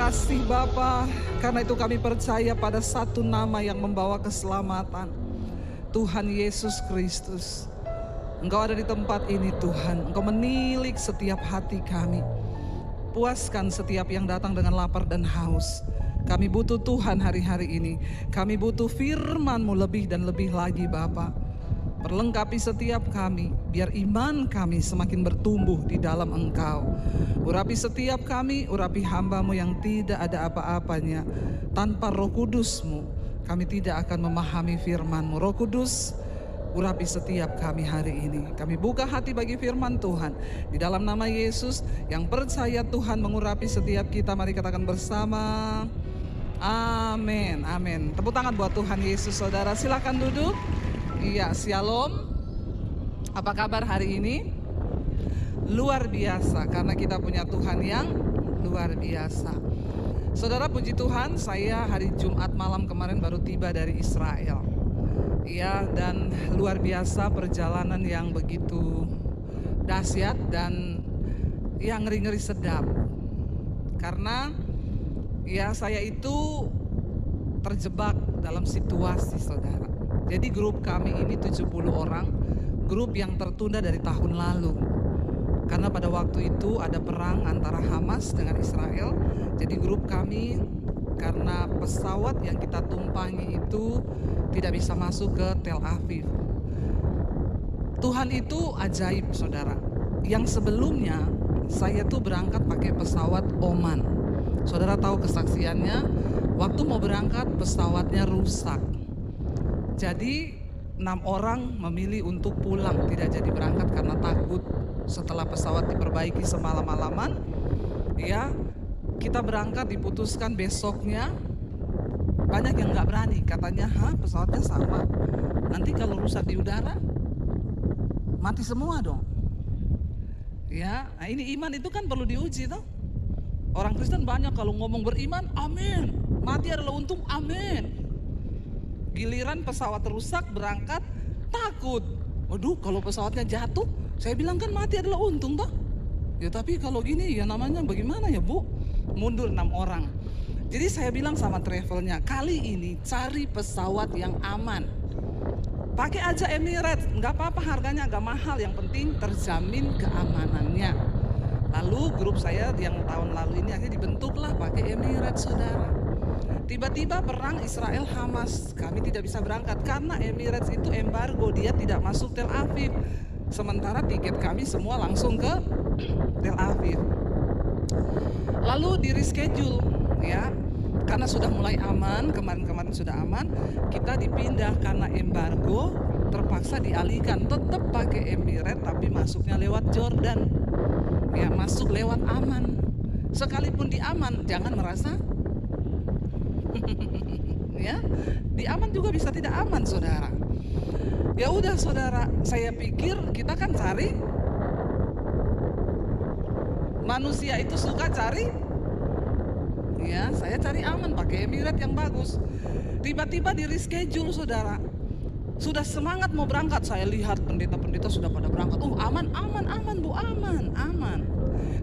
kasih Bapa, karena itu kami percaya pada satu nama yang membawa keselamatan, Tuhan Yesus Kristus. Engkau ada di tempat ini Tuhan, Engkau menilik setiap hati kami. Puaskan setiap yang datang dengan lapar dan haus. Kami butuh Tuhan hari-hari ini. Kami butuh firman-Mu lebih dan lebih lagi Bapa. Perlengkapi setiap kami, biar iman kami semakin bertumbuh di dalam Engkau. Urapi setiap kami, urapi hamba-Mu yang tidak ada apa-apanya. Tanpa Roh Kudus-Mu, kami tidak akan memahami firman-Mu. Roh Kudus, urapi setiap kami hari ini. Kami buka hati bagi firman Tuhan. Di dalam nama Yesus, yang percaya Tuhan mengurapi setiap kita, mari katakan bersama. Amin, amin. Tepuk tangan buat Tuhan Yesus, saudara. Silakan duduk. Iya, shalom. Apa kabar hari ini? Luar biasa, karena kita punya Tuhan yang luar biasa. Saudara, puji Tuhan, saya hari Jumat malam kemarin baru tiba dari Israel. Iya, dan luar biasa perjalanan yang begitu dahsyat dan yang ngeri-ngeri sedap. Karena ya saya itu terjebak dalam situasi, saudara. Jadi grup kami ini 70 orang, grup yang tertunda dari tahun lalu. Karena pada waktu itu ada perang antara Hamas dengan Israel. Jadi grup kami karena pesawat yang kita tumpangi itu tidak bisa masuk ke Tel Aviv. Tuhan itu ajaib, saudara. Yang sebelumnya saya tuh berangkat pakai pesawat Oman. Saudara tahu kesaksiannya, waktu mau berangkat pesawatnya rusak. Jadi 6 orang memilih untuk pulang, tidak jadi berangkat karena takut setelah pesawat diperbaiki semalam-malaman. Ya, kita berangkat diputuskan besoknya. Banyak yang nggak berani, katanya, pesawatnya sama. Nanti kalau rusak di udara, mati semua dong. Ya, nah ini iman itu kan perlu diuji toh. Orang Kristen banyak kalau ngomong beriman, amin. Mati adalah untung, amin. Giliran pesawat rusak berangkat takut. Waduh, kalau pesawatnya jatuh, saya bilang kan mati adalah untung toh. Ya tapi kalau gini ya namanya bagaimana ya Bu? Mundur 6 orang. Jadi saya bilang sama travelnya, kali ini cari pesawat yang aman. Pakai aja Emirates, nggak apa-apa harganya agak mahal, yang penting terjamin keamanannya. Lalu grup saya yang tahun lalu ini akhirnya dibentuklah pakai Emirates, saudara. Tiba-tiba perang Israel Hamas, kami tidak bisa berangkat karena Emirates itu embargo, dia tidak masuk Tel Aviv. Sementara tiket kami semua langsung ke Tel Aviv. Lalu di reschedule ya, karena sudah mulai aman, kemarin-kemarin sudah aman, kita dipindah karena embargo, terpaksa dialihkan, tetap pakai Emirates tapi masuknya lewat Jordan. Ya, masuk lewat aman. Sekalipun di aman, jangan merasa ya, di aman juga bisa tidak aman, saudara. Ya udah, saudara, saya pikir kita kan cari, manusia itu suka cari, ya saya cari aman pakai Emirates yang bagus. Tiba-tiba di reschedule, saudara. Sudah semangat mau berangkat, saya lihat pendeta-pendeta sudah pada berangkat. Aman, aman, aman Bu, aman, aman.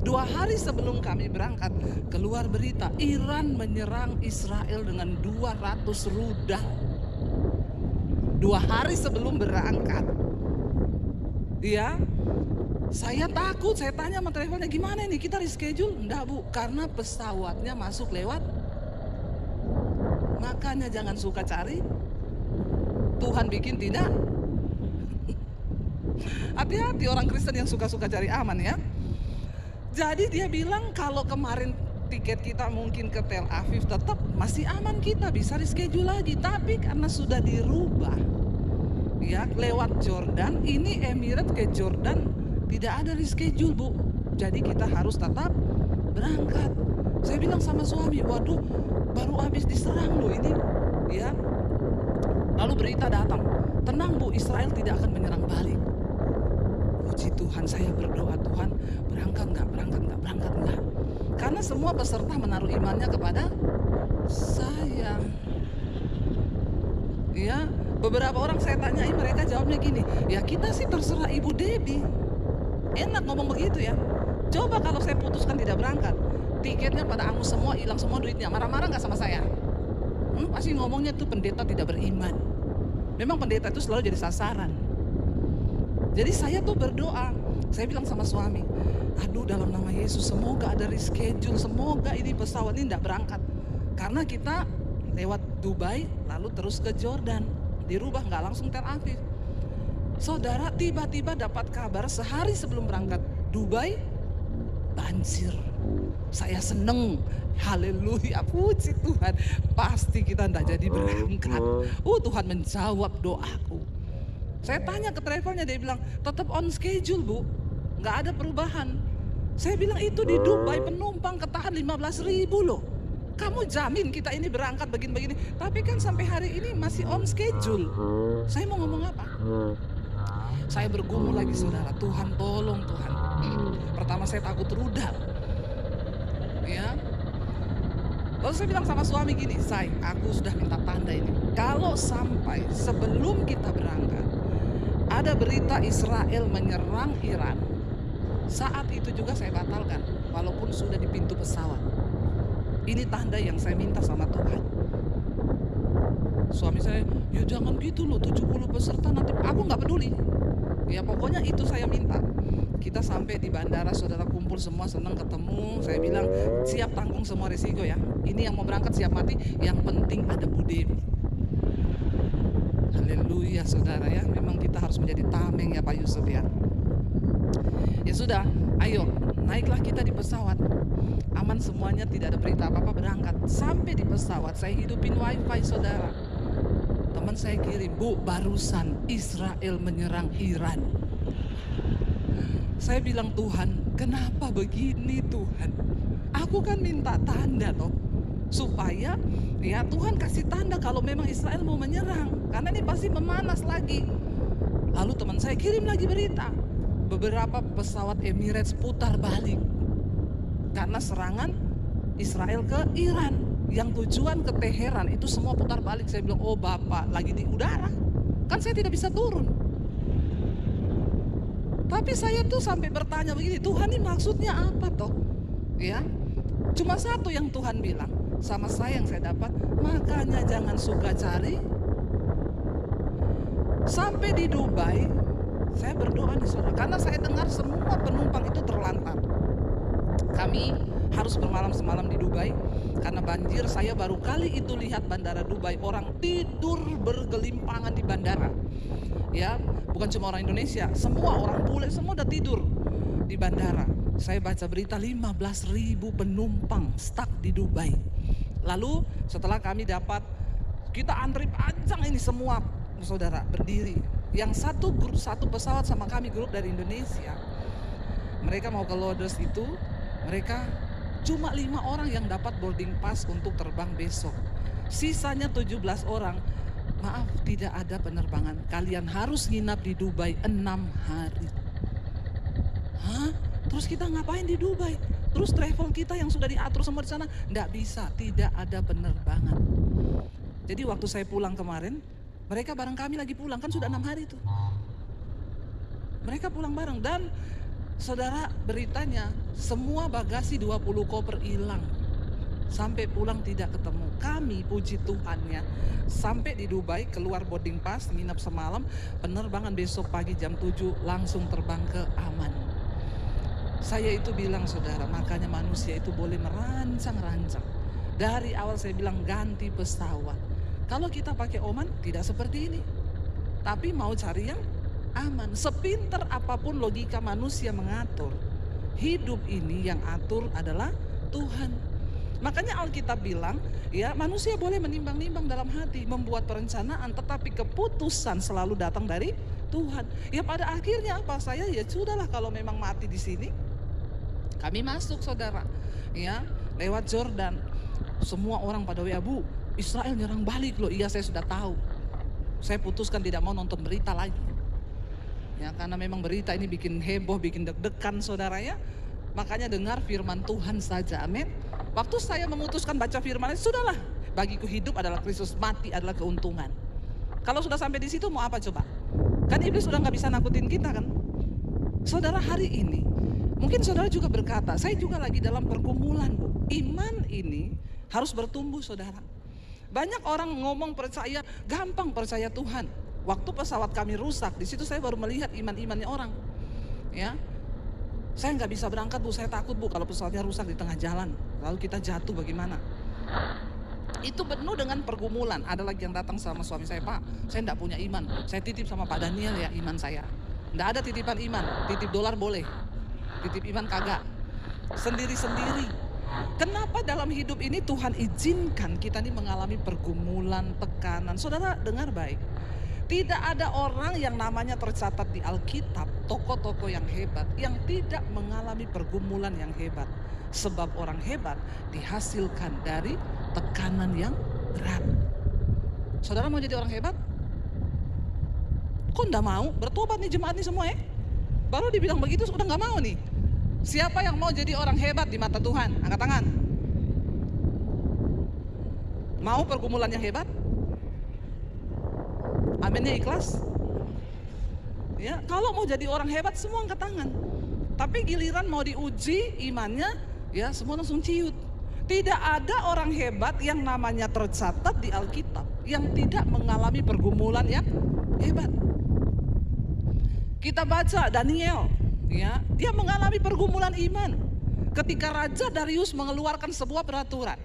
2 hari sebelum kami berangkat, keluar berita Iran menyerang Israel dengan 200 rudal. 2 hari sebelum berangkat. Ya, saya takut, saya tanya sama travelnya, gimana ini kita reschedule? Enggak Bu, karena pesawatnya masuk lewat. Makanya jangan suka cari, Tuhan bikin tidak. Hati-hati orang Kristen yang suka-suka cari aman ya. Jadi dia bilang kalau kemarin tiket kita mungkin ke Tel Aviv tetap masih aman, kita bisa reschedule lagi. Tapi karena sudah dirubah ya lewat Jordan, ini Emirates ke Jordan tidak ada reschedule Bu. Jadi kita harus tetap berangkat. Saya bilang sama suami, waduh baru habis diserang loh ini ya. Lalu berita datang, tenang Bu, Israel tidak akan menyerang balik. Puji Tuhan, saya berdoa, Tuhan berangkat enggak, berangkat enggak, berangkat enggak. Karena semua peserta menaruh imannya kepada saya. Ya, beberapa orang saya tanyai, mereka jawabnya gini, ya kita sih terserah Ibu Debbie. Enak ngomong begitu ya. Coba kalau saya putuskan tidak berangkat, tiketnya pada angus semua, hilang semua duitnya. Marah-marah nggak sama saya? Pasti ngomongnya tuh pendeta tidak beriman. Memang pendeta itu selalu jadi sasaran. Jadi saya tuh berdoa, saya bilang sama suami, aduh dalam nama Yesus semoga ada reschedule, semoga ini pesawat ini tidak berangkat. Karena kita lewat Dubai lalu terus ke Jordan, dirubah nggak langsung Tel Aviv. Saudara, tiba-tiba dapat kabar sehari sebelum berangkat Dubai, banjir. Saya seneng, haleluya, puji Tuhan, pasti kita tidak jadi berangkat. Tuhan menjawab doaku. Saya tanya ke travelnya, dia bilang tetap on schedule bu, nggak ada perubahan. Saya bilang itu di Dubai penumpang ketahan 15.000 loh. Kamu jamin kita ini berangkat begini-begini, tapi kan sampai hari ini masih on schedule. Saya mau ngomong apa? Saya bergumul lagi saudara, Tuhan tolong Tuhan. Pertama saya takut rudal, ya. Lalu saya bilang sama suami gini, say, aku sudah minta tanda ini. Kalau sampai sebelum kita berangkat, ada berita Israel menyerang Iran, saat itu juga saya batalkan, walaupun sudah di pintu pesawat. Ini tanda yang saya minta sama Tuhan. Suami saya, ya jangan gitu loh, 70 peserta nanti, aku nggak peduli. Ya pokoknya itu saya minta. Kita sampai di bandara, saudara kumpul semua, senang ketemu. Saya bilang siap tanggung semua risiko ya. Ini yang mau berangkat siap mati, yang penting ada Bu Dewi. Haleluya saudara ya. Memang kita harus menjadi tameng ya Pak Yusuf ya. Ya sudah, ayo naiklah kita di pesawat. Aman semuanya, tidak ada berita apa-apa, berangkat. Sampai di pesawat saya hidupin wifi saudara. Teman saya kirim, Bu, barusan Israel menyerang Iran. Saya bilang, Tuhan, kenapa begini Tuhan? Aku kan minta tanda toh, supaya ya Tuhan kasih tanda kalau memang Israel mau menyerang. Karena ini pasti memanas lagi. Lalu teman saya kirim lagi berita, beberapa pesawat Emirates putar balik karena serangan Israel ke Iran. Yang tujuan ke Teheran itu semua putar balik. Saya bilang, oh Bapak lagi di udara, kan saya tidak bisa turun. Tapi saya tuh sampai bertanya begini, Tuhan ini maksudnya apa toh? Ya, cuma satu yang Tuhan bilang sama saya yang saya dapat, makanya jangan suka cari. Sampai di Dubai, saya berdoa nih saudara, karena saya dengar semua penumpang itu terlantar. Kami harus bermalam semalam di Dubai karena banjir. Saya baru kali itu lihat bandara Dubai, orang tidur bergelimpangan di bandara. Ya, bukan cuma orang Indonesia, semua orang bule semua udah tidur di bandara. Saya baca berita 15.000 penumpang stuck di Dubai. Lalu setelah kami dapat, kita antri panjang ini semua saudara berdiri. Yang satu grup, satu pesawat sama kami grup dari Indonesia. Mereka mau ke Loders itu, mereka cuma 5 orang yang dapat boarding pass untuk terbang besok. Sisanya 17 orang, maaf tidak ada penerbangan. Kalian harus nginap di Dubai 6 hari. Hah? Terus kita ngapain di Dubai? Terus travel kita yang sudah diatur semua di sana? Nggak bisa, tidak ada penerbangan. Jadi waktu saya pulang kemarin, mereka bareng kami lagi pulang, kan sudah 6 hari itu. Mereka pulang bareng dan saudara, beritanya semua bagasi 20 koper hilang. Sampai pulang tidak ketemu. Kami puji Tuhannya sampai di Dubai, keluar boarding pass, nginap semalam, penerbangan besok pagi jam 7 langsung terbang ke Aman. Saya itu bilang saudara, makanya manusia itu boleh merancang-rancang. Dari awal saya bilang ganti pesawat. Kalau kita pakai Oman tidak seperti ini. Tapi mau cari yang aman. Sepintar apapun logika manusia mengatur, hidup ini yang atur adalah Tuhan. Makanya Alkitab bilang, ya manusia boleh menimbang-nimbang dalam hati, membuat perencanaan, tetapi keputusan selalu datang dari Tuhan. Ya pada akhirnya apa? Saya ya sudahlah kalau memang mati di sini. Kami masuk saudara, ya lewat Jordan. Semua orang pada WA, Bu, Israel nyerang balik loh. Iya saya sudah tahu. Saya putuskan tidak mau nonton berita lagi. Ya, karena memang berita ini bikin heboh, bikin deg-degan saudara ya. Makanya dengar firman Tuhan saja, amin. Waktu saya memutuskan baca firman, sudahlah, bagiku hidup adalah Kristus, mati adalah keuntungan. Kalau sudah sampai di situ mau apa coba? Kan iblis sudah nggak bisa nakutin kita kan. Saudara hari ini, mungkin saudara juga berkata, saya juga lagi dalam pergumulan Bu. Iman ini harus bertumbuh, saudara. Banyak orang ngomong percaya, gampang percaya Tuhan. Waktu pesawat kami rusak, di situ saya baru melihat iman-imannya orang. Ya, saya nggak bisa berangkat, Bu, saya takut, Bu, kalau pesawatnya rusak di tengah jalan, lalu kita jatuh bagaimana? Itu penuh dengan pergumulan. Ada lagi yang datang sama suami saya, Pak, saya enggak punya iman. Saya titip sama Pak Daniel ya iman saya. Enggak ada titipan iman, titip dolar boleh. Titip iman kagak. Sendiri-sendiri. Kenapa dalam hidup ini Tuhan izinkan kita ini mengalami pergumulan, tekanan? Saudara dengar baik. Tidak ada orang yang namanya tercatat di Alkitab, tokoh-tokoh yang hebat, yang tidak mengalami pergumulan yang hebat. Sebab orang hebat dihasilkan dari tekanan yang berat. Saudara mau jadi orang hebat? Kok enggak mau? Bertobat nih jemaat nih semua ya. Baru dibilang begitu sudah enggak mau nih. Siapa yang mau jadi orang hebat di mata Tuhan? Angkat tangan. Mau pergumulan yang hebat? Aminnya ikhlas? Ya, kalau mau jadi orang hebat semua angkat tangan. Tapi giliran mau diuji imannya, ya semua langsung ciut. Tidak ada orang hebat yang namanya tercatat di Alkitab yang tidak mengalami pergumulan yang hebat. Kita baca Daniel, ya, dia mengalami pergumulan iman. Ketika Raja Darius mengeluarkan sebuah peraturan,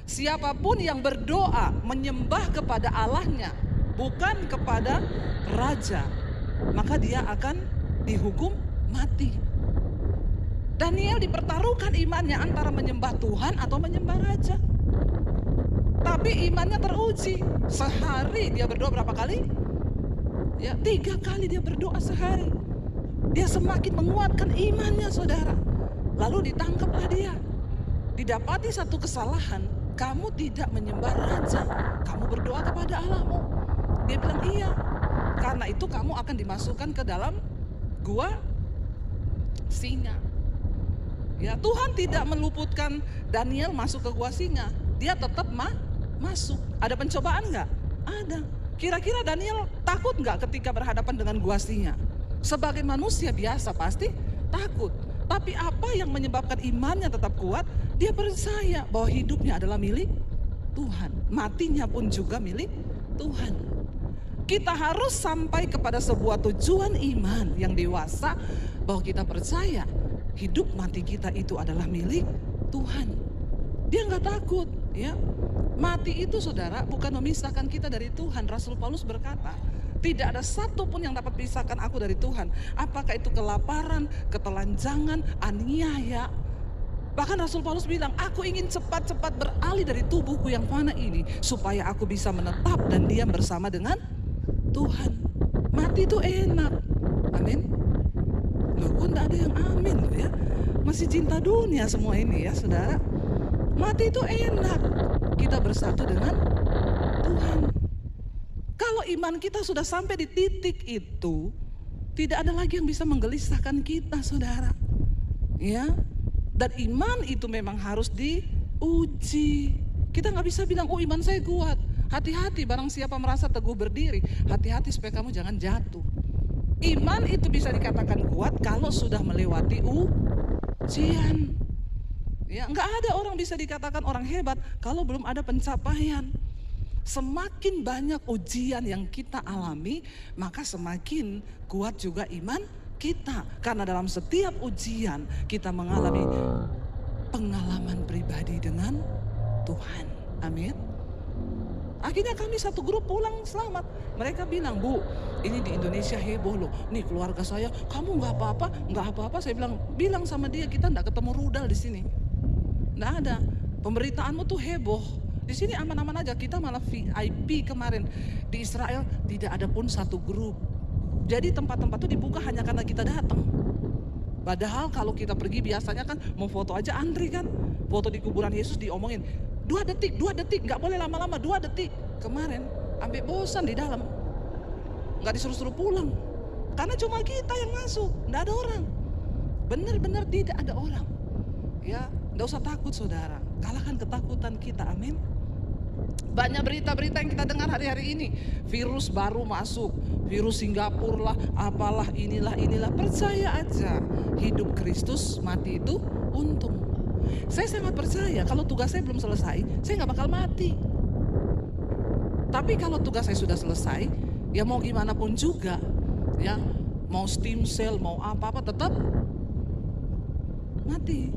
siapapun yang berdoa menyembah kepada Allahnya, bukan kepada raja, maka dia akan dihukum mati. Daniel dipertaruhkan imannya antara menyembah Tuhan atau menyembah raja. Tapi imannya teruji. Sehari dia berdoa berapa kali? Ya, 3 kali dia berdoa sehari. Dia semakin menguatkan imannya, saudara. Lalu ditangkaplah dia. Didapati satu kesalahan, kamu tidak menyembah raja, kamu berdoa kepada Allahmu. Dia bilang iya. Karena itu kamu akan dimasukkan ke dalam gua singa. Ya, Tuhan tidak meluputkan Daniel masuk ke gua singa. Dia tetap masuk. Ada pencobaan nggak? Ada. Kira-kira Daniel takut nggak ketika berhadapan dengan gua singa? Sebagai manusia biasa pasti takut. Tapi apa yang menyebabkan imannya tetap kuat? Dia percaya bahwa hidupnya adalah milik Tuhan. Matinya pun juga milik Tuhan. Kita harus sampai kepada sebuah tujuan iman yang dewasa, bahwa kita percaya hidup mati kita itu adalah milik Tuhan. Dia nggak takut, ya. Mati itu, saudara, bukan memisahkan kita dari Tuhan. Rasul Paulus berkata, tidak ada satu pun yang dapat pisahkan aku dari Tuhan. Apakah itu kelaparan, ketelanjangan, aniaya. Bahkan Rasul Paulus bilang, aku ingin cepat-cepat beralih dari tubuhku yang fana ini, supaya aku bisa menetap dan diam bersama dengan Tuhan. Mati itu enak. Amin. Loh, kok enggak ada yang amin loh ya? Masih cinta dunia semua ini ya, saudara. Mati itu enak. Kita bersatu dengan Tuhan. Kalau iman kita sudah sampai di titik itu, tidak ada lagi yang bisa menggelisahkan kita, saudara. Ya. Dan iman itu memang harus diuji. Kita nggak bisa bilang, oh iman saya kuat. Hati-hati, barang siapa merasa teguh berdiri, hati-hati supaya kamu jangan jatuh. Iman itu bisa dikatakan kuat kalau sudah melewati ujian. Ya, nggak ada orang bisa dikatakan orang hebat kalau belum ada pencapaian. Semakin banyak ujian yang kita alami, maka semakin kuat juga iman kita. Karena dalam setiap ujian kita mengalami pengalaman pribadi dengan Tuhan. Amin. Akhirnya kami satu grup pulang selamat. Mereka bilang, Bu, ini di Indonesia heboh loh. Nih keluarga saya, kamu nggak apa-apa, nggak apa-apa. Saya bilang sama dia, kita nggak ketemu rudal di sini. Nggak ada. Pemberitaanmu tuh heboh. Di sini aman-aman aja. Kita malah VIP kemarin di Israel tidak ada pun satu grup. Jadi tempat-tempat itu dibuka hanya karena kita datang. Padahal kalau kita pergi biasanya kan mau foto aja antri kan. Foto di kuburan Yesus diomongin 2 detik, nggak boleh lama-lama, 2 detik. Kemarin sampai bosan di dalam, nggak disuruh-suruh pulang, karena cuma kita yang masuk, nggak ada orang. Benar-benar tidak ada orang. Ya, nggak usah takut, saudara. Kalahkan ketakutan kita, amin. Banyak berita-berita yang kita dengar hari-hari ini, virus baru masuk, virus Singapura lah, apalah, inilah. Percaya aja, hidup Kristus, mati itu untung. Saya sangat percaya kalau tugas saya belum selesai, saya nggak bakal mati. Tapi kalau tugas saya sudah selesai, ya mau gimana pun juga, ya mau stem cell, mau apa-apa tetap mati.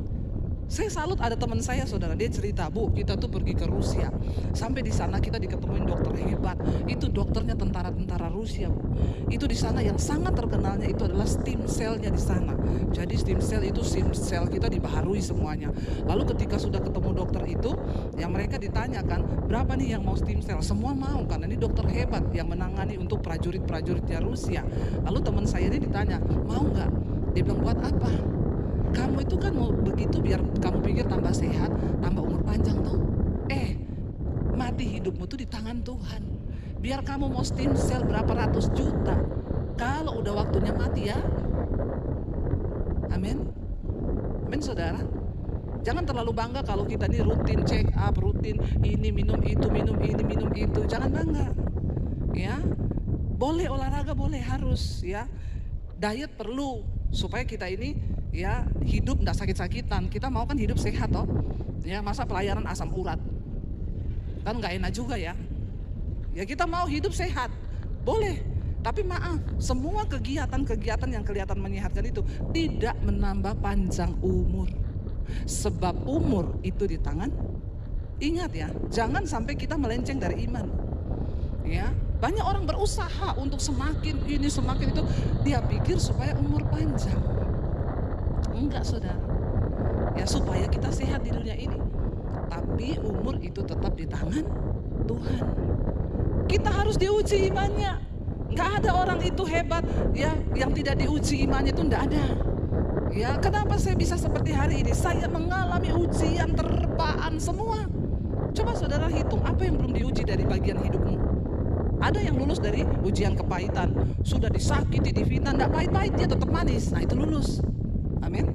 Saya salut ada teman saya, saudara, dia cerita, Bu, kita tuh pergi ke Rusia. Sampai di sana kita diketemuin dokter hebat. Itu dokternya tentara-tentara Rusia, Bu. Itu di sana yang sangat terkenalnya itu adalah stem cell-nya di sana. Jadi stem cell itu stem cell kita dibaharui semuanya. Lalu ketika sudah ketemu dokter itu, yang mereka ditanyakan, berapa nih yang mau stem cell? Semua mau, karena ini dokter hebat yang menangani untuk prajurit-prajuritnya Rusia. Lalu teman saya ini ditanya, mau nggak? Dia bilang, buat apa? Kamu itu kan mau begitu biar kamu pikir tambah sehat, tambah umur panjang tuh. Mati hidupmu tuh di tangan Tuhan. Biar kamu mau stem cell berapa ratus juta, kalau udah waktunya mati ya. Amin. Amin, saudara. Jangan terlalu bangga kalau kita ini rutin check up, rutin ini minum itu, minum ini, minum itu. Jangan bangga. Ya. Boleh olahraga, boleh, harus ya. Diet perlu supaya kita ini ya hidup tidak sakit-sakitan. Kita mau kan hidup sehat toh. Ya, masa pelayanan asam urat? Kan nggak enak juga ya. Ya kita mau hidup sehat, boleh. Tapi maaf, semua kegiatan-kegiatan yang kelihatan menyehatkan itu tidak menambah panjang umur. Sebab umur itu di tangan. Ingat ya, jangan sampai kita melenceng dari iman. Ya, banyak orang berusaha untuk semakin ini semakin itu, dia pikir supaya umur panjang. Enggak, saudara. Ya supaya kita sehat di dunia ini. Tapi umur itu tetap di tangan Tuhan. Kita harus diuji imannya. Enggak ada orang itu hebat ya yang tidak diuji imannya, itu enggak ada. Ya, kenapa saya bisa seperti hari ini? Saya mengalami ujian terpaan semua. Coba saudara hitung apa yang belum diuji dari bagian hidupmu. Ada yang lulus dari ujian kepahitan, sudah disakiti, difitnah, enggak pahit-pahit dia tetap manis. Nah, itu lulus. Amin.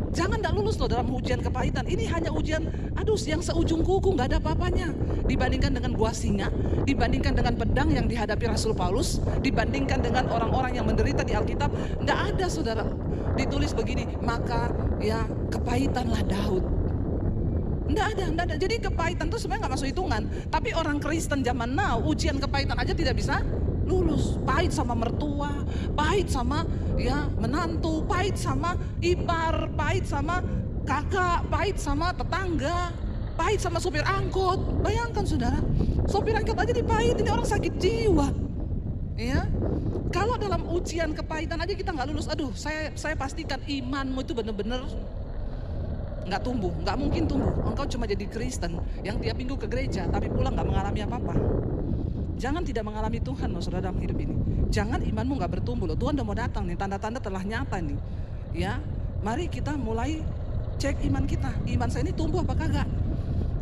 Jangan tidak lulus loh dalam ujian kepahitan. Ini hanya ujian, yang seujung kuku, nggak ada apa-apanya. Dibandingkan dengan buah singa, dibandingkan dengan pedang yang dihadapi Rasul Paulus, dibandingkan dengan orang-orang yang menderita di Alkitab, nggak ada, saudara. Ditulis begini, maka ya kepahitanlah Daud. Nggak ada. Jadi kepahitan itu sebenarnya nggak masuk hitungan. Tapi orang Kristen zaman now, ujian kepahitan aja tidak bisa lulus. Pahit sama mertua, pahit sama ya menantu, pahit sama ipar, pahit sama kakak, pahit sama tetangga, pahit sama sopir angkot. Bayangkan saudara, sopir angkot aja dipahit, ini orang sakit jiwa. Ya, kalau dalam ujian kepahitan aja kita nggak lulus, aduh, saya pastikan imanmu itu benar-benar nggak tumbuh, nggak mungkin tumbuh. Engkau cuma jadi Kristen yang tiap minggu ke gereja tapi pulang nggak mengalami apa-apa. Jangan tidak mengalami Tuhan loh saudara dalam hidup ini. Jangan imanmu nggak bertumbuh loh. Tuhan udah mau datang nih, tanda-tanda telah nyata nih. Ya, mari kita mulai cek iman kita. Iman saya ini tumbuh apa kagak?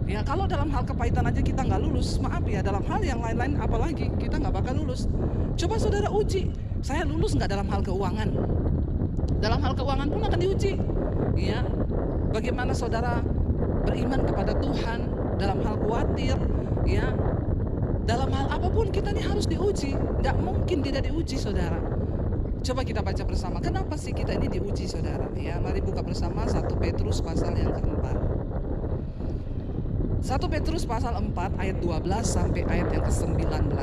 Ya, kalau dalam hal kepahitan aja kita nggak lulus, maaf ya, dalam hal yang lain-lain apalagi kita nggak bakal lulus. Coba saudara uji, saya lulus nggak dalam hal keuangan? Dalam hal keuangan pun akan diuji. Ya, bagaimana saudara beriman kepada Tuhan dalam hal khawatir, ya. Dalam hal apapun kita nih harus diuji. Nggak mungkin tidak diuji, saudara. Coba kita baca bersama. Kenapa sih kita ini diuji, saudara? Ya, mari buka bersama 1 Petrus pasal yang keempat. 1 Petrus pasal 4 ayat 12 sampai ayat yang ke-19.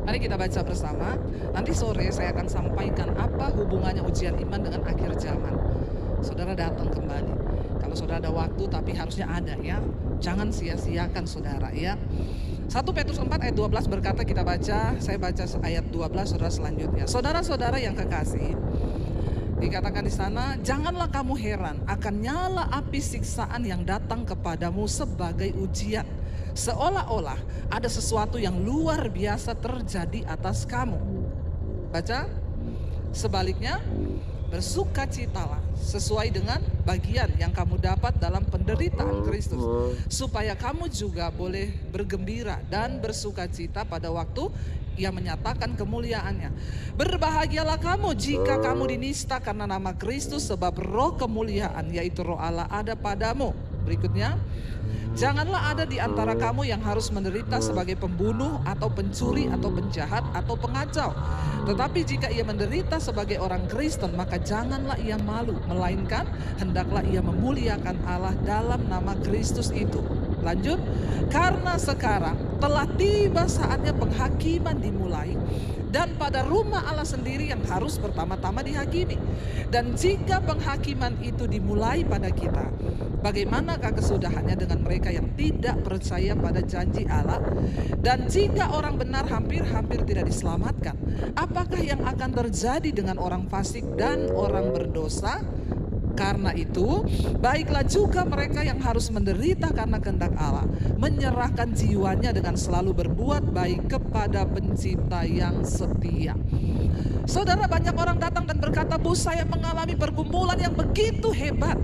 Mari kita baca bersama. Nanti sore saya akan sampaikan apa hubungannya ujian iman dengan akhir zaman. Saudara datang kembali. Kalau saudara ada waktu, tapi harusnya ada ya. Jangan sia-siakan saudara ya. 1 Petrus 4 ayat 12 berkata, kita baca, saya baca ayat 12 saudara selanjutnya. Saudara-saudara yang kekasih, dikatakan di sana, janganlah kamu heran akan nyala api siksaan yang datang kepadamu sebagai ujian, seolah-olah ada sesuatu yang luar biasa terjadi atas kamu. Baca, sebaliknya bersukacitalah sesuai dengan bagian yang kamu dapat dalam penderitaan Kristus, supaya kamu juga boleh bergembira dan bersukacita pada waktu Ia menyatakan kemuliaannya. Berbahagialah kamu jika kamu dinista karena nama Kristus, sebab roh kemuliaan yaitu roh Allah ada padamu. Berikutnya, janganlah ada di antara kamu yang harus menderita sebagai pembunuh atau pencuri atau penjahat atau pengacau. Tetapi jika ia menderita sebagai orang Kristen, maka janganlah ia malu, melainkan hendaklah ia memuliakan Allah dalam nama Kristus itu. Lanjut, karena sekarang telah tiba saatnya penghakiman dimulai, dan pada rumah Allah sendiri yang harus pertama-tama dihakimi. Dan jika penghakiman itu dimulai pada kita, bagaimanakah kesudahannya dengan mereka yang tidak percaya pada janji Allah? Dan jika orang benar hampir-hampir tidak diselamatkan, apakah yang akan terjadi dengan orang fasik dan orang berdosa? Karena itu, baiklah juga mereka yang harus menderita karena kehendak Allah, menyerahkan jiwanya dengan selalu berbuat baik kepada Pencipta yang setia. Saudara, banyak orang datang dan berkata, "Bu, saya mengalami pergumulan yang begitu hebat."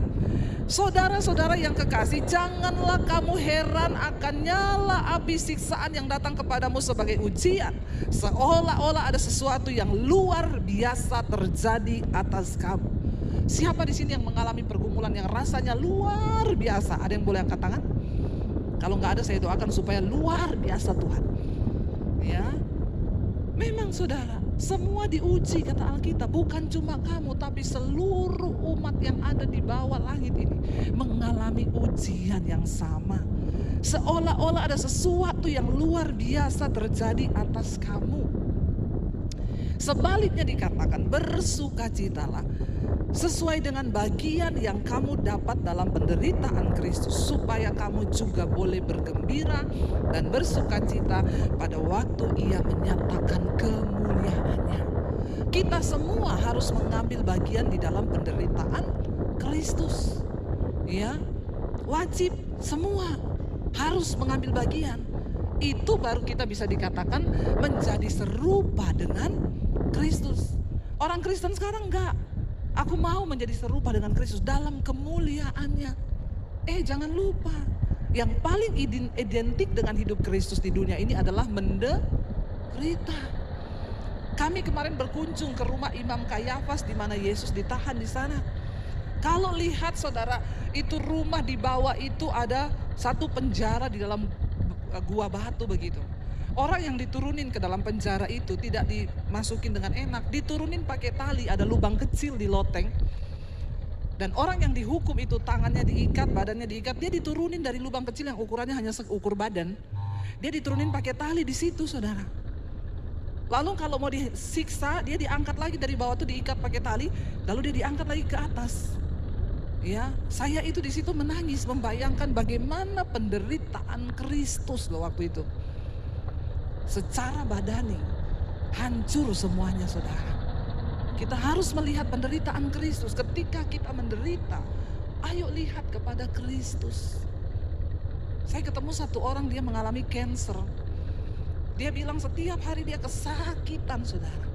Saudara-saudara yang kekasih, janganlah kamu heran akan nyala api siksaan yang datang kepadamu sebagai ujian, seolah-olah ada sesuatu yang luar biasa terjadi atas kamu. Siapa di sini yang mengalami pergumulan yang rasanya luar biasa? Ada yang boleh angkat tangan? Kalau nggak ada, saya doakan supaya luar biasa Tuhan. Ya, memang saudara, semua diuji kata Alkitab. Bukan cuma kamu, tapi seluruh umat yang ada di bawah langit ini mengalami ujian yang sama. Seolah-olah ada sesuatu yang luar biasa terjadi atas kamu. Sebaliknya dikatakan, bersukacitalah sesuai dengan bagian yang kamu dapat dalam penderitaan Kristus, supaya kamu juga boleh bergembira dan bersukacita pada waktu Ia menyatakan kemuliaannya. Kita semua harus mengambil bagian di dalam penderitaan Kristus. Ya, wajib semua harus mengambil bagian. Itu baru kita bisa dikatakan menjadi serupa dengan Kristus. Orang Kristen sekarang enggak. Aku mau menjadi serupa dengan Kristus dalam kemuliaannya. Jangan lupa, yang paling identik dengan hidup Kristus di dunia ini adalah menderita. Kami kemarin berkunjung ke rumah Imam Kayafas di mana Yesus ditahan di sana. Kalau lihat saudara, itu rumah di bawah itu ada satu penjara di dalam gua batu begitu. Orang yang diturunin ke dalam penjara itu tidak dimasukin dengan enak, diturunin pakai tali, ada lubang kecil di loteng. Dan orang yang dihukum itu tangannya diikat, badannya diikat, dia diturunin dari lubang kecil yang ukurannya hanya seukur badan. Dia diturunin pakai tali di situ, saudara. Lalu kalau mau disiksa, dia diangkat lagi dari bawah itu, diikat pakai tali, lalu dia diangkat lagi ke atas. Ya, saya itu di situ menangis membayangkan bagaimana penderitaan Kristus loh waktu itu. Secara badani hancur semuanya saudara. Kita harus melihat penderitaan Kristus. Ketika kita menderita, ayo lihat kepada Kristus. Saya ketemu satu orang, dia mengalami cancer. Dia bilang setiap hari dia kesakitan saudara.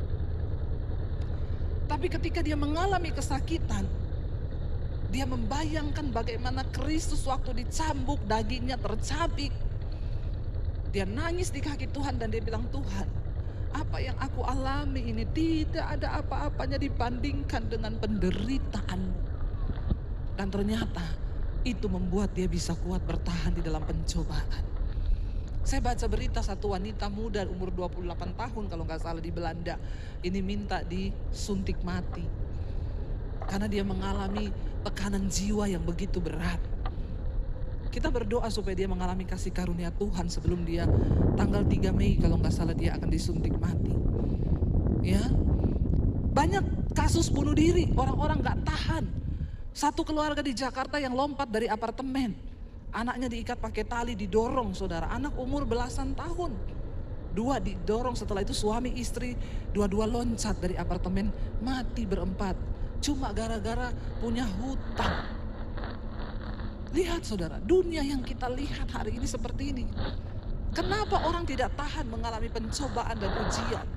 Tapi ketika dia mengalami kesakitan, dia membayangkan bagaimana Kristus waktu dicambuk, dagingnya tercabik. Dia nangis di kaki Tuhan dan dia bilang, "Tuhan, apa yang aku alami ini tidak ada apa-apanya dibandingkan dengan penderitaan-Mu." Dan ternyata itu membuat dia bisa kuat bertahan di dalam pencobaan. Saya baca berita satu wanita muda umur 28 tahun kalau nggak salah di Belanda. Ini minta disuntik mati. Karena dia mengalami tekanan jiwa yang begitu berat. Kita berdoa supaya dia mengalami kasih karunia Tuhan sebelum dia tanggal 3 Mei kalau nggak salah dia akan disuntik mati. Ya, banyak kasus bunuh diri, orang-orang nggak tahan. Satu keluarga di Jakarta yang lompat dari apartemen, anaknya diikat pakai tali, didorong saudara, anak umur belasan tahun. Dua didorong, setelah itu suami istri dua-dua loncat dari apartemen, mati berempat. Cuma gara-gara punya hutang. Lihat saudara, dunia yang kita lihat hari ini seperti ini. Kenapa orang tidak tahan mengalami pencobaan dan ujian?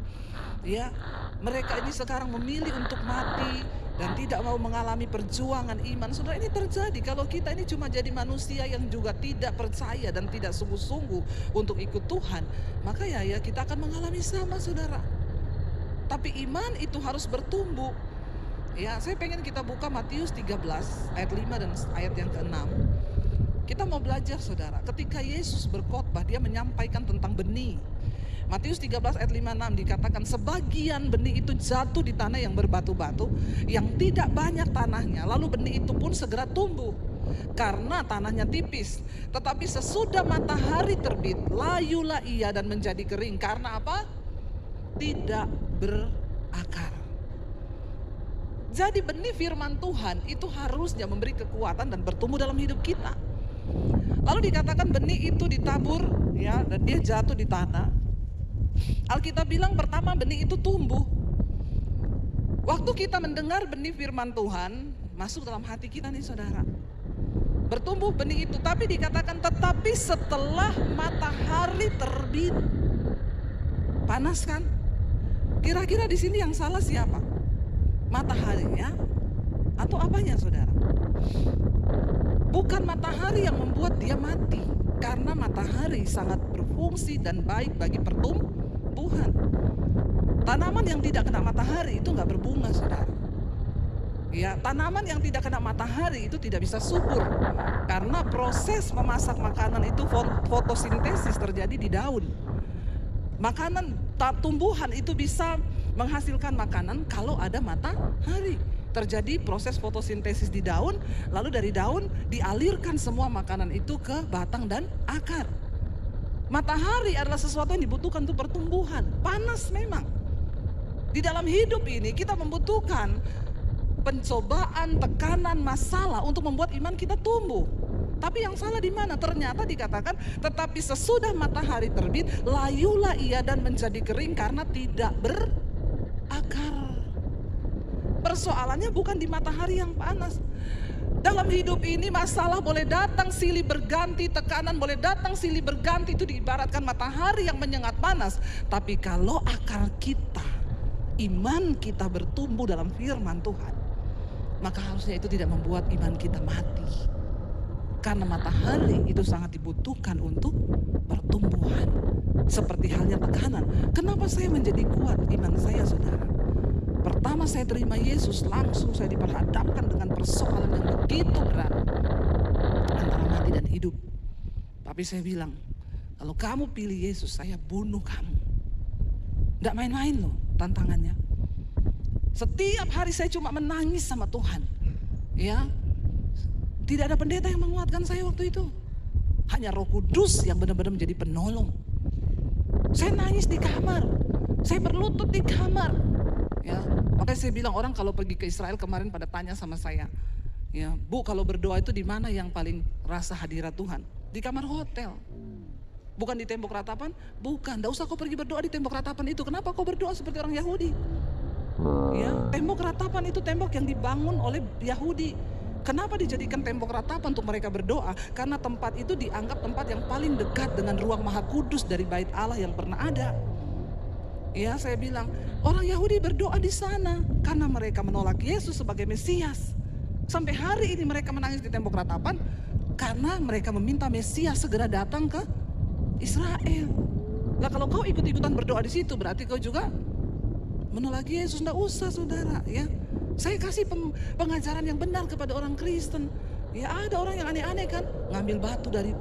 Ya, mereka ini sekarang memilih untuk mati dan tidak mau mengalami perjuangan iman. Saudara, ini terjadi kalau kita ini cuma jadi manusia yang juga tidak percaya dan tidak sungguh-sungguh untuk ikut Tuhan. Maka ya kita akan mengalami sama saudara. Tapi iman itu harus bertumbuh. Ya, saya pengen kita buka Matius 13 ayat 5 dan ayat yang ke-6. Kita mau belajar saudara, ketika Yesus berkhotbah dia menyampaikan tentang benih. Matius 13 ayat 56 dikatakan sebagian benih itu jatuh di tanah yang berbatu-batu, yang tidak banyak tanahnya, lalu benih itu pun segera tumbuh karena tanahnya tipis. Tetapi sesudah matahari terbit, layulah ia dan menjadi kering. Karena apa? Tidak berakar. Jadi benih firman Tuhan itu harusnya memberi kekuatan dan bertumbuh dalam hidup kita. Lalu dikatakan benih itu ditabur ya, dan dia jatuh di tanah. Alkitab bilang pertama benih itu tumbuh. Waktu kita mendengar benih firman Tuhan masuk dalam hati kita nih saudara, bertumbuh benih itu. Tapi dikatakan tetapi setelah matahari terbit. Panas kan? Kira-kira di sini yang salah siapa? Mataharinya atau apanya saudara? Bukan matahari yang membuat dia mati, karena matahari sangat berfungsi dan baik bagi pertumbuhan. Tanaman yang tidak kena matahari itu nggak berbunga saudara. Ya, tanaman yang tidak kena matahari itu tidak bisa subur, karena proses memasak makanan itu fotosintesis terjadi di daun. Tumbuhan itu bisa menghasilkan makanan kalau ada matahari. Terjadi proses fotosintesis di daun, lalu dari daun dialirkan semua makanan itu ke batang dan akar. Matahari adalah sesuatu yang dibutuhkan untuk pertumbuhan. Panas memang. Di dalam hidup ini kita membutuhkan pencobaan, tekanan, masalah untuk membuat iman kita tumbuh. Tapi yang salah di mana? Ternyata dikatakan tetapi sesudah matahari terbit, layulah ia dan menjadi kering karena tidak berakar. Persoalannya bukan di matahari yang panas. Dalam hidup ini masalah boleh datang silih berganti, tekanan boleh datang silih berganti, itu diibaratkan matahari yang menyengat panas. Tapi kalau akar kita, iman kita bertumbuh dalam firman Tuhan, maka harusnya itu tidak membuat iman kita mati. Karena matahari itu sangat dibutuhkan untuk pertumbuhan. Seperti halnya tekanan. Kenapa saya menjadi kuat iman saya saudara? Pertama saya terima Yesus, langsung saya diperhadapkan dengan persoalan yang begitu berat antara mati dan hidup. Tapi saya bilang, kalau kamu pilih Yesus, saya bunuh kamu. Tidak main-main loh tantangannya. Setiap hari saya cuma menangis sama Tuhan. Ya, tidak ada pendeta yang menguatkan saya waktu itu. Hanya Roh Kudus yang benar-benar menjadi penolong. Saya nangis di kamar, saya berlutut di kamar. Ya, makanya saya bilang orang kalau pergi ke Israel kemarin pada tanya sama saya, ya Bu kalau berdoa itu di mana yang paling rasa hadirat Tuhan? Di kamar hotel, bukan di tembok ratapan? Bukan, tidak usah kau pergi berdoa di tembok ratapan itu. Kenapa kau berdoa seperti orang Yahudi? Ya, tembok ratapan itu tembok yang dibangun oleh Yahudi. Kenapa dijadikan tembok ratapan untuk mereka berdoa? Karena tempat itu dianggap tempat yang paling dekat dengan ruang Maha Kudus dari Bait Allah yang pernah ada. Ya, saya bilang orang Yahudi berdoa di sana karena mereka menolak Yesus sebagai Mesias. Sampai hari ini mereka menangis di tembok ratapan karena mereka meminta Mesias segera datang ke Israel. Nah, kalau kau ikut-ikutan berdoa di situ berarti kau juga menolak Yesus. Nggak usah saudara ya. Saya kasih pengajaran yang benar kepada orang Kristen. Ya ada orang yang aneh-aneh kan, ngambil batu dari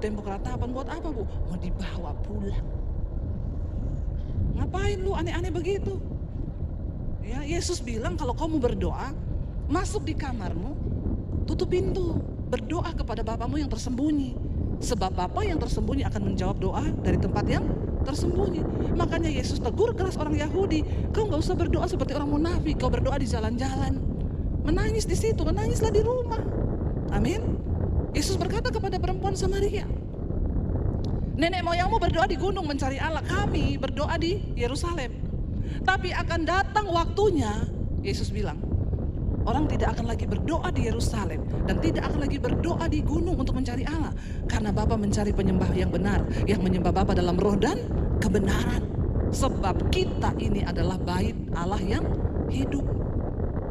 tembok ratapan buat apa Bu? Mau dibawa pulang. Ngapain lu aneh-aneh begitu? Ya, Yesus bilang kalau kamu berdoa, masuk di kamarmu, tutup pintu, berdoa kepada Bapamu yang tersembunyi. Sebab Bapa yang tersembunyi akan menjawab doa dari tempat yang tersembunyi. Makanya Yesus tegur keras orang Yahudi, kau gak usah berdoa seperti orang munafik, kau berdoa di jalan-jalan. Menangis di situ, menangislah di rumah. Amin. Yesus berkata kepada perempuan Samaria, nenek moyangmu berdoa di gunung mencari Allah, kami berdoa di Yerusalem. Tapi akan datang waktunya, Yesus bilang, orang tidak akan lagi berdoa di Yerusalem dan tidak akan lagi berdoa di gunung untuk mencari Allah. Karena Bapa mencari penyembah yang benar, yang menyembah Bapa dalam roh dan kebenaran. Sebab kita ini adalah bait Allah yang hidup.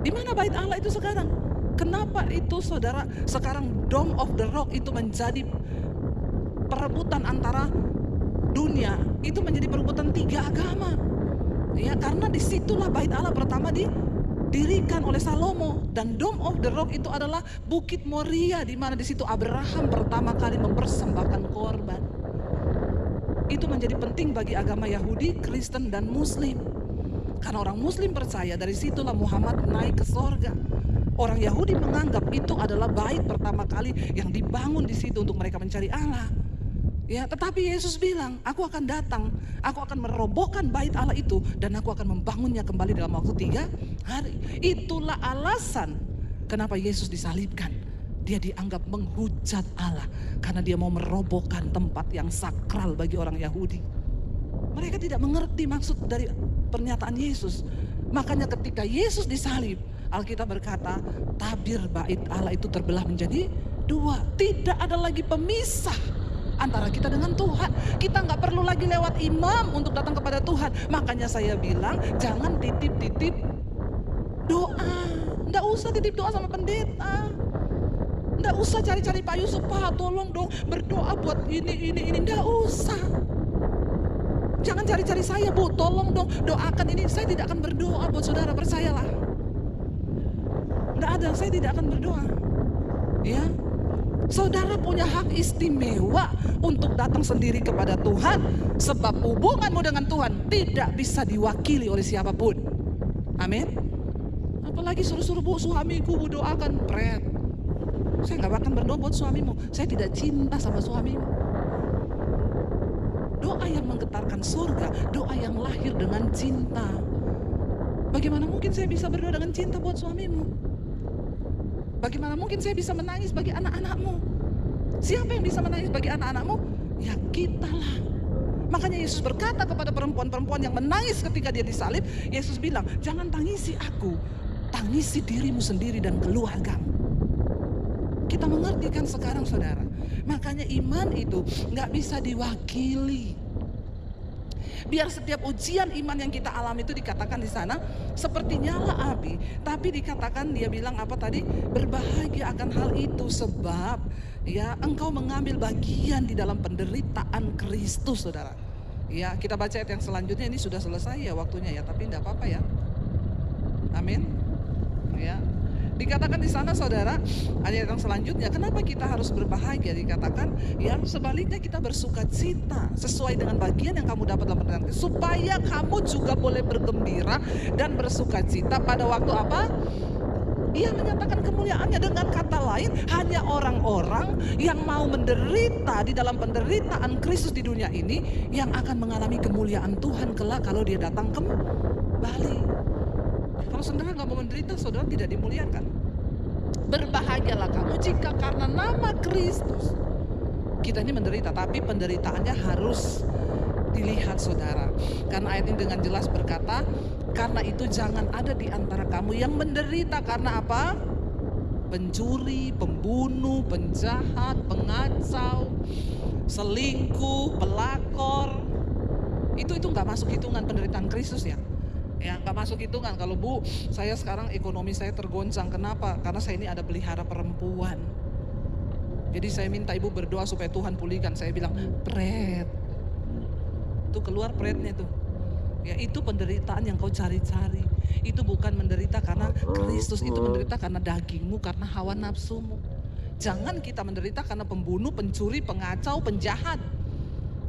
Di mana bait Allah itu sekarang? Kenapa itu saudara sekarang Dome of the Rock itu menjadi perebutan antara dunia, itu menjadi perebutan tiga agama. Ya, karena disitulah bait Allah pertama didirikan oleh Salomo, dan Dome of the Rock itu adalah Bukit Moria, di mana di situ Abraham pertama kali mempersembahkan korban. Itu menjadi penting bagi agama Yahudi, Kristen, dan Muslim. Karena orang Muslim percaya dari situlah Muhammad naik ke sorga. Orang Yahudi menganggap itu adalah bait pertama kali yang dibangun di situ untuk mereka mencari Allah. Ya, tetapi Yesus bilang, aku akan datang, aku akan merobohkan bait Allah itu, dan aku akan membangunnya kembali dalam waktu 3 hari. Itulah alasan kenapa Yesus disalibkan. Dia dianggap menghujat Allah karena dia mau merobohkan tempat yang sakral bagi orang Yahudi. Mereka tidak mengerti maksud dari pernyataan Yesus. Makanya ketika Yesus disalib, Alkitab berkata, tabir bait Allah itu terbelah menjadi 2. Tidak ada lagi pemisah antara kita dengan Tuhan. Kita nggak perlu lagi lewat imam untuk datang kepada Tuhan. Makanya saya bilang, jangan titip-titip doa. Nggak usah titip doa sama pendeta. Nggak usah cari-cari Pak Yusuf, Pak tolong dong berdoa buat ini. Nggak usah. Jangan cari-cari saya, Bu, tolong dong doakan ini. Saya tidak akan berdoa buat saudara, percayalah. Nggak ada, saya tidak akan berdoa. Ya, saudara punya hak istimewa untuk datang sendiri kepada Tuhan. Sebab hubunganmu dengan Tuhan tidak bisa diwakili oleh siapapun. Amin. Apalagi suruh-suruh, Bu, suamiku Bu doakan, pret. Saya nggak akan berdoa buat suamimu. Saya tidak cinta sama suamimu. Doa yang menggetarkan surga, doa yang lahir dengan cinta. Bagaimana mungkin saya bisa berdoa dengan cinta buat suamimu? Bagaimana mungkin saya bisa menangis bagi anak-anakmu? Siapa yang bisa menangis bagi anak-anakmu? Ya kitalah. Makanya Yesus berkata kepada perempuan-perempuan yang menangis ketika dia disalib, Yesus bilang, jangan tangisi aku, tangisi dirimu sendiri dan keluargamu. Kita mengerti kan sekarang, saudara. Makanya iman itu nggak bisa diwakili. Biar setiap ujian iman yang kita alami itu dikatakan di sana seperti nyala api, tapi dikatakan, dia bilang apa tadi? Berbahagia akan hal itu sebab ya engkau mengambil bagian di dalam penderitaan Kristus, saudara. Ya, kita baca ayat yang selanjutnya, ini sudah selesai ya waktunya ya, tapi enggak apa-apa ya. Amin. Ya. Dikatakan di sana, saudara, ayat yang selanjutnya, kenapa kita harus berbahagia? Dikatakan, ya sebaliknya kita bersuka cita sesuai dengan bagian yang kamu dapat dalam penderitaan, supaya kamu juga boleh bergembira dan bersuka cita pada waktu apa? Ia menyatakan kemuliaannya. Dengan kata lain, hanya orang-orang yang mau menderita di dalam penderitaan Kristus di dunia ini yang akan mengalami kemuliaan Tuhan kelak kalau dia datang kembali. Kalau saudara nggak mau menderita, saudara tidak dimuliakan. Berbahagialah kamu jika karena nama Kristus kita ini menderita, tapi penderitaannya harus dilihat, saudara. Karena ayat ini dengan jelas berkata, karena itu jangan ada di antara kamu yang menderita karena apa? Pencuri, pembunuh, penjahat, pengacau, selingkuh, pelakor. Itu nggak masuk hitungan penderitaan Kristus ya. Ya, nggak masuk hitungan. Kalau Bu, saya sekarang ekonomi saya tergoncang. Kenapa? Karena saya ini ada pelihara perempuan. Jadi saya minta Ibu berdoa supaya Tuhan pulihkan. Saya bilang, pret. Tuh keluar pretnya tuh. Ya, itu penderitaan yang kau cari-cari. Itu bukan menderita karena Kristus, itu menderita karena dagingmu, karena hawa nafsumu. Jangan kita menderita karena pembunuh, pencuri, pengacau, penjahat.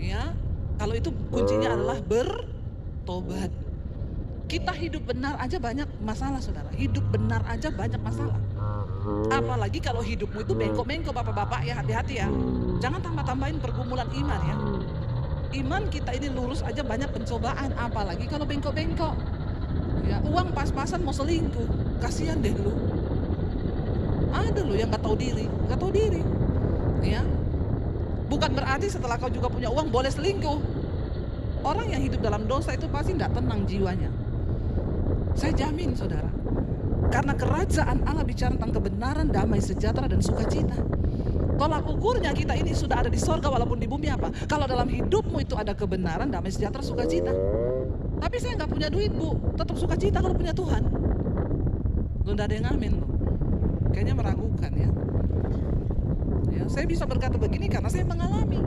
Ya, kalau itu kuncinya adalah bertobat. Kita hidup benar aja banyak masalah, saudara. Hidup benar aja banyak masalah. Apalagi kalau hidupmu itu bengkok-bengkok, bapak-bapak ya, hati-hati ya. Jangan tambah-tambahin pergumulan iman ya. Iman kita ini lurus aja banyak pencobaan, apalagi kalau bengkok-bengkok. Ya, uang pas-pasan mau selingkuh, kasihan deh lu. Ada lu yang nggak tahu diri. Ya. Bukan berarti setelah kau juga punya uang boleh selingkuh. Orang yang hidup dalam dosa itu pasti nggak tenang jiwanya. Saya jamin, saudara. Karena kerajaan Allah bicara tentang kebenaran, damai sejahtera, dan sukacita. Tolak ukurnya kita ini sudah ada di sorga walaupun di bumi apa? Kalau dalam hidupmu itu ada kebenaran, damai sejahtera, sukacita. Tapi saya nggak punya duit, Bu. Tetap sukacita kalau punya Tuhan. Lu nggak ada yang amin loh. Kayaknya meragukan ya. Ya, saya bisa berkata begini karena saya mengalami.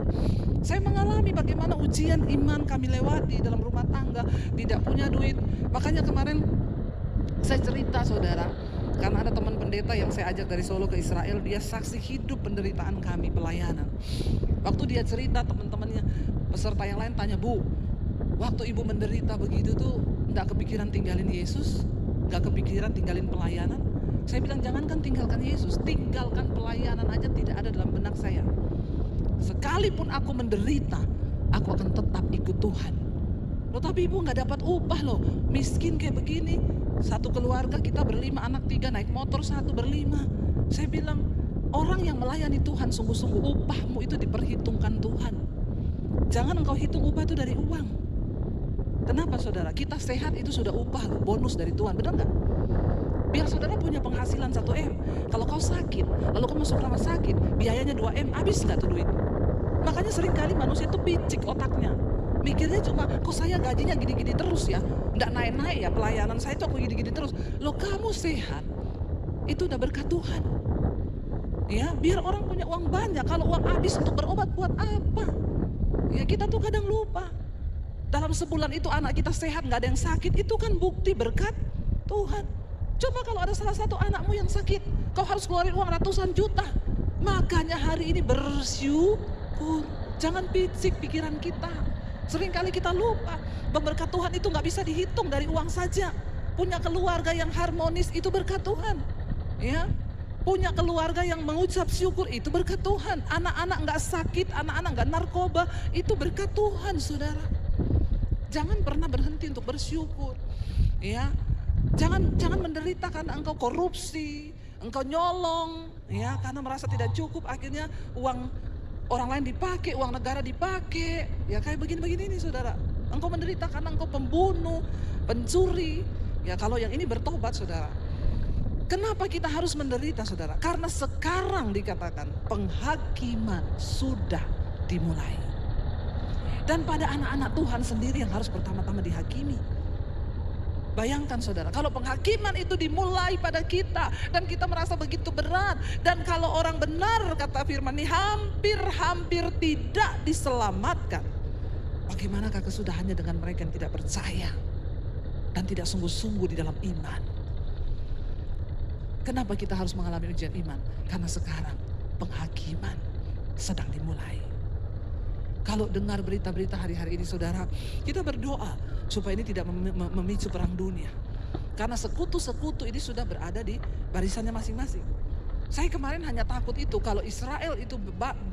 Saya mengalami bagaimana ujian iman kami lewati dalam rumah tangga, tidak punya duit. Makanya kemarin Saya cerita saudara, karena ada teman pendeta yang saya ajak dari Solo ke Israel, dia saksi hidup penderitaan kami pelayanan. Waktu dia cerita, teman-temannya peserta yang lain tanya, "Bu, waktu ibu menderita begitu tuh enggak kepikiran tinggalin Yesus? Enggak kepikiran tinggalin pelayanan?" Saya bilang, "Jangankan tinggalkan Yesus, tinggalkan pelayanan aja tidak ada dalam benak saya. Sekalipun aku menderita, aku akan tetap ikut Tuhan." Loh, tapi ibu nggak dapat upah loh, miskin kayak begini. Satu keluarga kita berlima, anak 3, naik motor 1 berlima. Saya bilang, orang yang melayani Tuhan sungguh-sungguh upahmu itu diperhitungkan Tuhan. Jangan engkau hitung upah itu dari uang. Kenapa saudara? Kita sehat itu sudah upah loh, bonus dari Tuhan, benar nggak? Biar saudara punya penghasilan 1M. Kalau kau sakit, lalu kau masuk rumah sakit, biayanya 2M, habis nggak tuh duit? Makanya seringkali manusia itu picik otaknya. Mikirnya cuma, kok saya gajinya gini-gini terus ya, nggak naik-naik ya, pelayanan saya tuh aku gini-gini terus. Loh, kamu sehat, itu udah berkat Tuhan. Ya, biar orang punya uang banyak, kalau uang habis untuk berobat buat apa? Ya, kita tuh kadang lupa. Dalam sebulan itu anak kita sehat, nggak ada yang sakit, itu kan bukti berkat Tuhan. Coba kalau ada salah satu anakmu yang sakit, kau harus keluarin uang ratusan juta. Makanya hari ini bersyukur, jangan picik pikiran kita. Seringkali kita lupa, berkat Tuhan itu nggak bisa dihitung dari uang saja. Punya keluarga yang harmonis itu berkat Tuhan. Ya, punya keluarga yang mengucap syukur itu berkat Tuhan. Anak-anak nggak sakit, anak-anak nggak narkoba, itu berkat Tuhan, saudara. Jangan pernah berhenti untuk bersyukur. Ya, jangan menderita karena engkau korupsi, engkau nyolong, ya, karena merasa tidak cukup, akhirnya uang orang lain dipakai, uang negara dipakai, ya kayak begini-begini nih saudara. Engkau menderita karena engkau pembunuh, pencuri, ya kalau yang ini bertobat saudara. Kenapa kita harus menderita saudara? Karena sekarang dikatakan penghakiman sudah dimulai. Dan pada anak-anak Tuhan sendiri yang harus pertama-tama dihakimi. Bayangkan saudara, kalau penghakiman itu dimulai pada kita dan kita merasa begitu berat, dan kalau orang benar kata firman ini hampir tidak diselamatkan, bagaimanakah kesudahannya dengan mereka yang tidak percaya dan tidak sungguh-sungguh di dalam iman? Kenapa kita harus mengalami ujian iman? Karena sekarang penghakiman sedang dimulai. Kalau dengar berita-berita hari-hari ini saudara, kita berdoa supaya ini tidak memicu perang dunia. Karena sekutu-sekutu ini sudah berada di barisannya masing-masing. Saya kemarin hanya takut itu, kalau Israel itu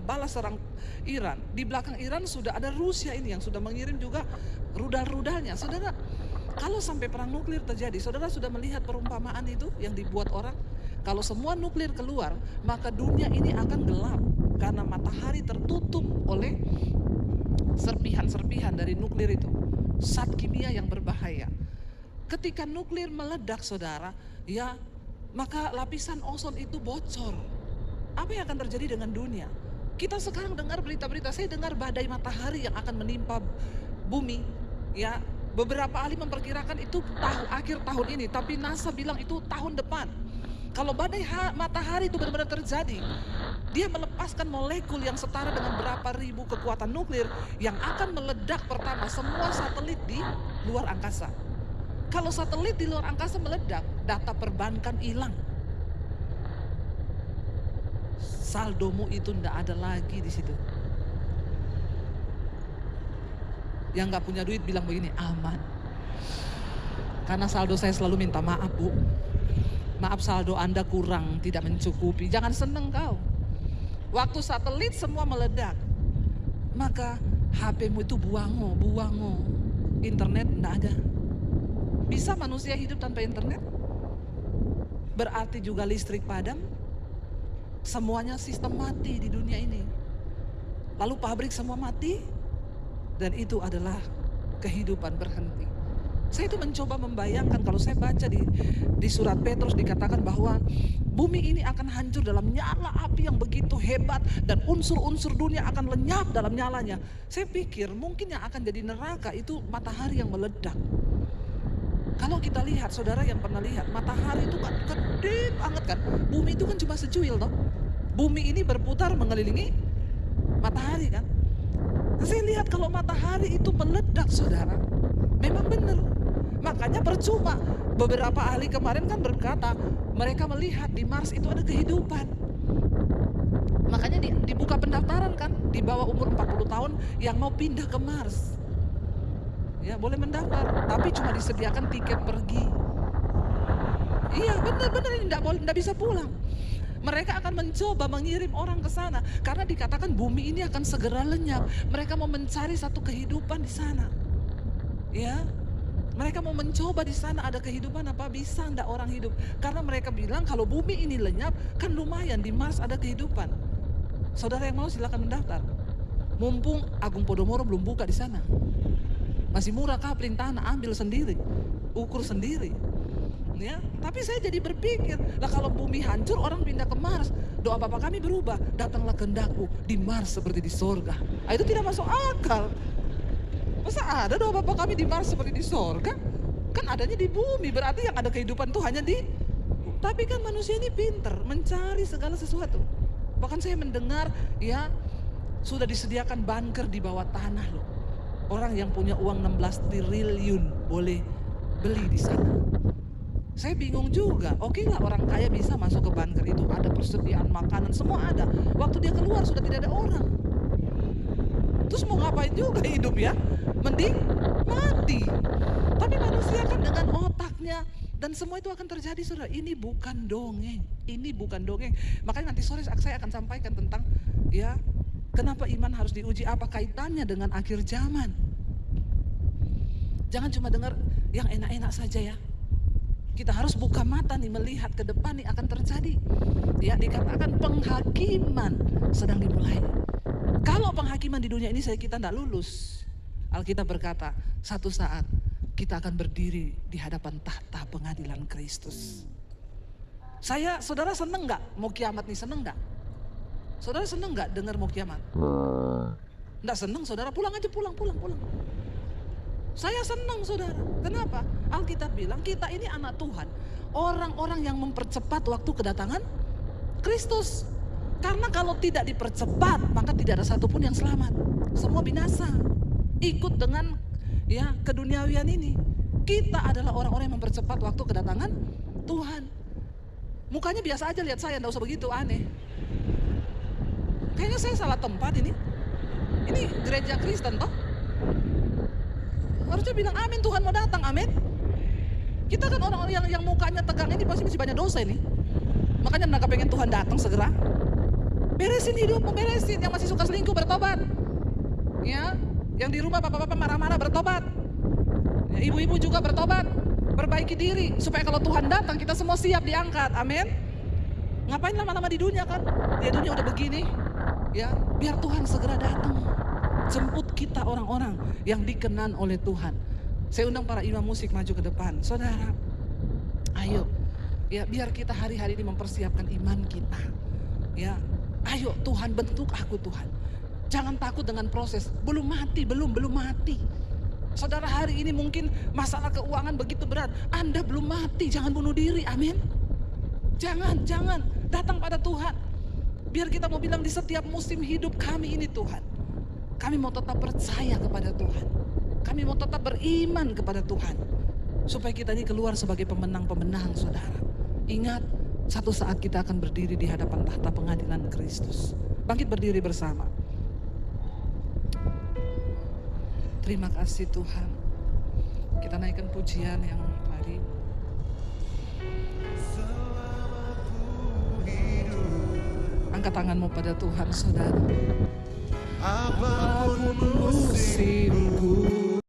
balas serang Iran, di belakang Iran sudah ada Rusia ini yang sudah mengirim juga rudal-rudalnya. Saudara, kalau sampai perang nuklir terjadi, saudara sudah melihat perumpamaan itu yang dibuat orang. Kalau semua nuklir keluar, maka dunia ini akan gelap. Karena matahari tertutup oleh serpihan-serpihan dari nuklir itu. Zat kimia yang berbahaya. Ketika nuklir meledak saudara, ya maka lapisan ozon itu bocor. Apa yang akan terjadi dengan dunia? Kita sekarang dengar berita-berita, saya dengar badai matahari yang akan menimpa bumi. Ya, beberapa ahli memperkirakan itu akhir tahun ini, tapi NASA bilang itu tahun depan. Kalau badai matahari itu benar-benar terjadi, dia melepaskan molekul yang setara dengan berapa ribu kekuatan nuklir yang akan meledak pertama semua satelit di luar angkasa. Kalau satelit di luar angkasa meledak, data perbankan hilang. Saldomu itu ndak ada lagi di situ. Yang nggak punya duit bilang begini, aman. Karena saldo saya selalu minta maaf, Bu. Maaf, saldo Anda kurang, tidak mencukupi. Jangan seneng kau. Waktu satelit semua meledak, maka HP-mu itu buango. Internet enggak ada. Bisa manusia hidup tanpa internet? Berarti juga listrik padam. Semuanya sistem mati di dunia ini. Lalu pabrik semua mati, dan itu adalah kehidupan berhenti. Saya itu mencoba membayangkan, kalau saya baca di surat Petrus dikatakan bahwa bumi ini akan hancur dalam nyala api yang begitu hebat dan unsur-unsur dunia akan lenyap dalam nyalanya. Saya pikir mungkin yang akan jadi neraka itu matahari yang meledak. Kalau kita lihat, saudara yang pernah lihat, matahari itu kan gede banget kan. Bumi itu kan cuma secuil toh. Bumi ini berputar mengelilingi matahari kan. Saya lihat kalau matahari itu meledak saudara, memang benar. Makanya percuma. Beberapa ahli kemarin kan berkata, mereka melihat di Mars itu ada kehidupan. Makanya dibuka pendaftaran kan, di bawah umur 40 tahun yang mau pindah ke Mars. Ya boleh mendaftar, tapi cuma disediakan tiket pergi. Iya benar-benar ini tidak bisa pulang. Mereka akan mencoba mengirim orang ke sana karena dikatakan bumi ini akan segera lenyap. Mereka mau mencari satu kehidupan di sana. Ya, mereka mau mencoba di sana ada kehidupan apa bisa enggak orang hidup. Karena mereka bilang kalau bumi ini lenyap kan lumayan di Mars ada kehidupan. Saudara yang mau silakan mendaftar. Mumpung Agung Podomoro belum buka di sana. Masih murah kapling tanah, ambil sendiri, ukur sendiri. Ya, tapi saya jadi berpikir, lah kalau bumi hancur orang pindah ke Mars, doa Bapa kami berubah, datanglah kehendakmu di Mars seperti di sorga. Itu tidak masuk akal. Masa ada doa Bapa kami di Mars seperti di sorga? Kan adanya di bumi, berarti yang ada kehidupan tuh hanya di. Tapi kan manusia ini pinter mencari segala sesuatu. Bahkan saya mendengar ya sudah disediakan bunker di bawah tanah loh. Orang yang punya uang 16 triliun boleh beli di sana. Saya bingung juga, oke lah orang kaya bisa masuk ke bunker itu, ada persediaan makanan, semua ada. Waktu dia keluar sudah tidak ada orang. Terus mau ngapain juga hidup ya? Mending mati. Tapi manusia kan dengan otaknya, dan semua itu akan terjadi saudara. Ini bukan dongeng, ini bukan dongeng. Makanya nanti sore saya akan sampaikan tentang ya kenapa iman harus diuji, apa kaitannya dengan akhir zaman. Jangan cuma dengar yang enak-enak saja ya. Kita harus buka mata nih melihat ke depan nih akan terjadi. Ya dikatakan penghakiman sedang dimulai. Kalau penghakiman di dunia ini kita tidak lulus. Alkitab berkata satu saat kita akan berdiri di hadapan tahta pengadilan Kristus. Saudara seneng gak mau kiamat nih, seneng gak? Saudara seneng gak dengar mau kiamat? Nggak seneng saudara, pulang aja pulang. Saya senang saudara. Kenapa? Alkitab bilang kita ini anak Tuhan. Orang-orang yang mempercepat waktu kedatangan Kristus. Karena kalau tidak dipercepat maka tidak ada satupun yang selamat. Semua binasa. Ikut dengan ya keduniawian ini. Kita adalah orang-orang yang mempercepat waktu kedatangan Tuhan. Mukanya biasa aja lihat saya, enggak usah begitu aneh. Kayaknya saya salah tempat ini. Ini gereja Kristen toh? Harusnya bilang amin, Tuhan mau datang, amin. Kita kan orang-orang yang mukanya tegang ini pasti masih banyak dosa ini. Makanya mereka pengen Tuhan datang segera. Beresin hidupmu, beresin. Yang masih suka selingkuh bertobat. Ya, yang di rumah bapak-bapak marah-marah bertobat. Ya, ibu-ibu juga bertobat. Perbaiki diri supaya kalau Tuhan datang kita semua siap diangkat, amin. Ngapain lama-lama di dunia kan? Di dunia udah begini. Ya, biar Tuhan segera datang. Jemput kita orang-orang yang dikenan oleh Tuhan. Saya undang para imam musik maju ke depan. Saudara, ayo ya biar kita hari-hari ini mempersiapkan iman kita. Ya, ayo Tuhan bentuk aku Tuhan. Jangan takut dengan proses. Belum mati. Saudara hari ini mungkin masalah keuangan begitu berat. Anda belum mati, jangan bunuh diri, amin. Jangan datang pada Tuhan. Biar kita mau bilang di setiap musim hidup kami ini Tuhan. Kami mau tetap percaya kepada Tuhan. Kami mau tetap beriman kepada Tuhan. Supaya kita ini keluar sebagai pemenang-pemenang saudara. Ingat, satu saat kita akan berdiri di hadapan tahta pengadilan Kristus. Bangkit berdiri bersama. Terima kasih Tuhan. Kita naikkan pujian yang tadi. Angkat tanganmu pada Tuhan saudara. Apapun musimku